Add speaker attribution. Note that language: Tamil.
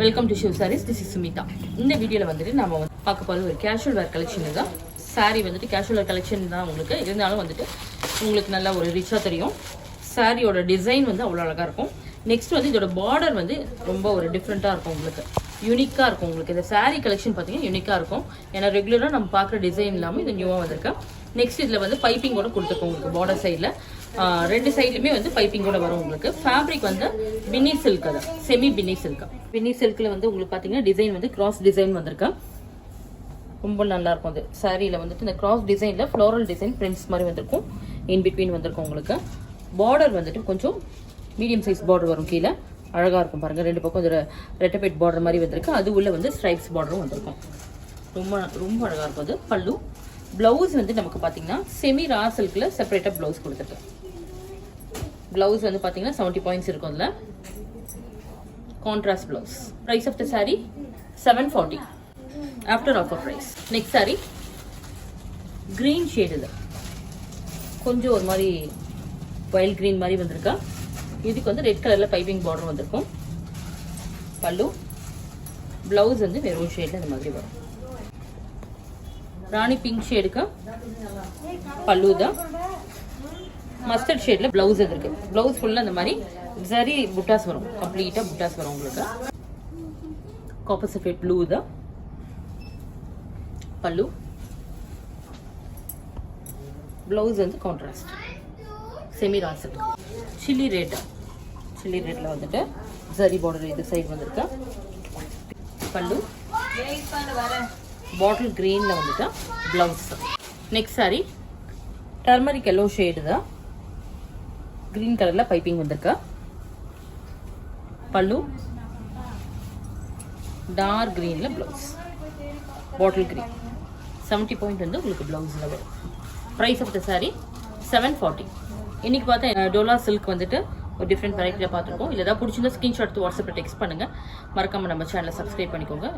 Speaker 1: Welcome to Shiv Sarees. This is Sumitha. இந்த வீடியோவில் வந்துட்டு நம்ம பார்க்க போகிறது ஒரு கேஷுவல் வேர் கலெக்ஷன் தான். சாரீ வந்துட்டு கேஷுவல் வேர் கலெக்ஷன் தான். உங்களுக்கு இருந்தாலும் வந்துட்டு உங்களுக்கு நல்லா ஒரு ரிச்சாக தெரியும். சாரியோட டிசைன் வந்து அவ்வளோ அழகாக இருக்கும். நெக்ஸ்ட் வந்து இதோட பார்டர் வந்து ரொம்ப ஒரு டிஃப்ரெண்ட்டாக இருக்கும், உங்களுக்கு யூனிக்காக இருக்கும். உங்களுக்கு இந்த சாரீ கலெக்ஷன் பார்த்தீங்கன்னா யூனிக்காக இருக்கும். ஏன்னா ரெகுலராக நம்ம பார்க்குற டிசைன் இல்லாமல் இது நியூவாக வந்திருக்கேன். நெக்ஸ்ட் இதில் வந்து பைப்பிங்கோட கொடுத்துருக்கோம் உங்களுக்கு பார்டர் சைடில். ரெண்டு சைட்லையுமே வந்து பைப்பிங்கோட வரும். உங்களுக்கு ஃபேப்ரிக் வந்து பின்னி சில்க், அது செமி பின்னி சில்க். பின்னி சில்கில் வந்து உங்களுக்கு பார்த்தீங்கன்னா டிசைன் வந்து கிராஸ் டிசைன் வந்திருக்கு. ரொம்ப நல்லா இருக்கும். அது சாரியில் வந்துட்டு இந்த கிராஸ் டிசைனில் ஃப்ளோரல் டிசைன் பிரிண்ட்ஸ் மாதிரி வந்திருக்கும். இன் பிட்வீன் வந்திருக்கும். உங்களுக்கு பார்டர் வந்துட்டு கொஞ்சம் மீடியம் சைஸ் பார்டர் வரும். கீழே அழகாக இருக்கும் பாருங்கள். ரெண்டு பக்கம் ஒரு ரெட்டபெட் பார்டர் மாதிரி வந்திருக்கு. அது உள்ள வந்து ஸ்ட்ரைப்ஸ் பார்டரும் வந்திருக்கும். ரொம்ப ரொம்ப அழகாக இருக்கும். அது பல்லு. ப்ளவுஸ் வந்து நமக்கு பார்த்தீங்கன்னா செமி ரா சில்கில் செப்பரேட்டாக ப்ளவுஸ் கொடுத்துருக்கேன். ப்ளவுஸ் வந்து பார்த்தீங்கன்னா 70 பாயிண்ட்ஸ் இருக்கும். அதில் contrast blouse. Price of the sari 740 after offer price. Next saree green shade. இது கொஞ்சம் ஒரு மாதிரி வைல்ட் க்ரீன் மாதிரி வந்திருக்கா. இதுக்கு வந்து ரெட் கலரில் பைப்பிங் பார்டர் வந்திருக்கும். பல்லு. ப்ளவுஸ் வந்து மெரூன் ஷேடில் இந்த மாதிரி வரும். ராணி பிங்க் ஷேடுக்கு பல்லு தான். மஸ்டர்ட் ஷேடில் ப்ளவுஸ் இருக்கு. ப்ளவுஸ் ஃபுல்லாக இந்த மாதிரி சரி புட்டாஸ் வரும். கம்ப்ளீட்டாக புட்டாஸ் வரும் உங்களுக்கு. காப்பர் சல்ஃபேட் ப்ளூ தான் பல்லு. ப்ளவுஸ் வந்து கான்ட்ராஸ்ட் செமி ரா சில்க். சில்லி ரேட்டில் வந்துட்டு சரி பார்டர் இது சைடு வந்திருக்கு. பல்லு. பாட்டில் கிரீனில் வந்துட்டு blouse. Next sari turmeric yellow shade தான். கிரீன் கலரில் பைப்பிங் வந்திருக்கா. பல்லு. டார்க் கிரீனில் ப்ளவுஸ். பாட்டில் கிரீன் 70 பாயிண்ட் வந்து உங்களுக்கு ப்ளவுஸில் வரும். Price of the sari 740. இன்னைக்கு பார்த்தா டோலா சில்க் வந்துட்டு ஒரு டிஃப்ரெண்ட் வெரைட்டியில் பார்த்துருக்கோம். இல்லை ஏதாவது பிடிச்சிருந்தா ஸ்க்ரீன்ஷாட் எடுத்து வாட்ஸ்அப்பில் டெக்ஸ்ட் பண்ணுங்கள். மறக்காமல் நம்ம சேனலை சப்ஸ்கிரைப் பண்ணிக்கோங்க.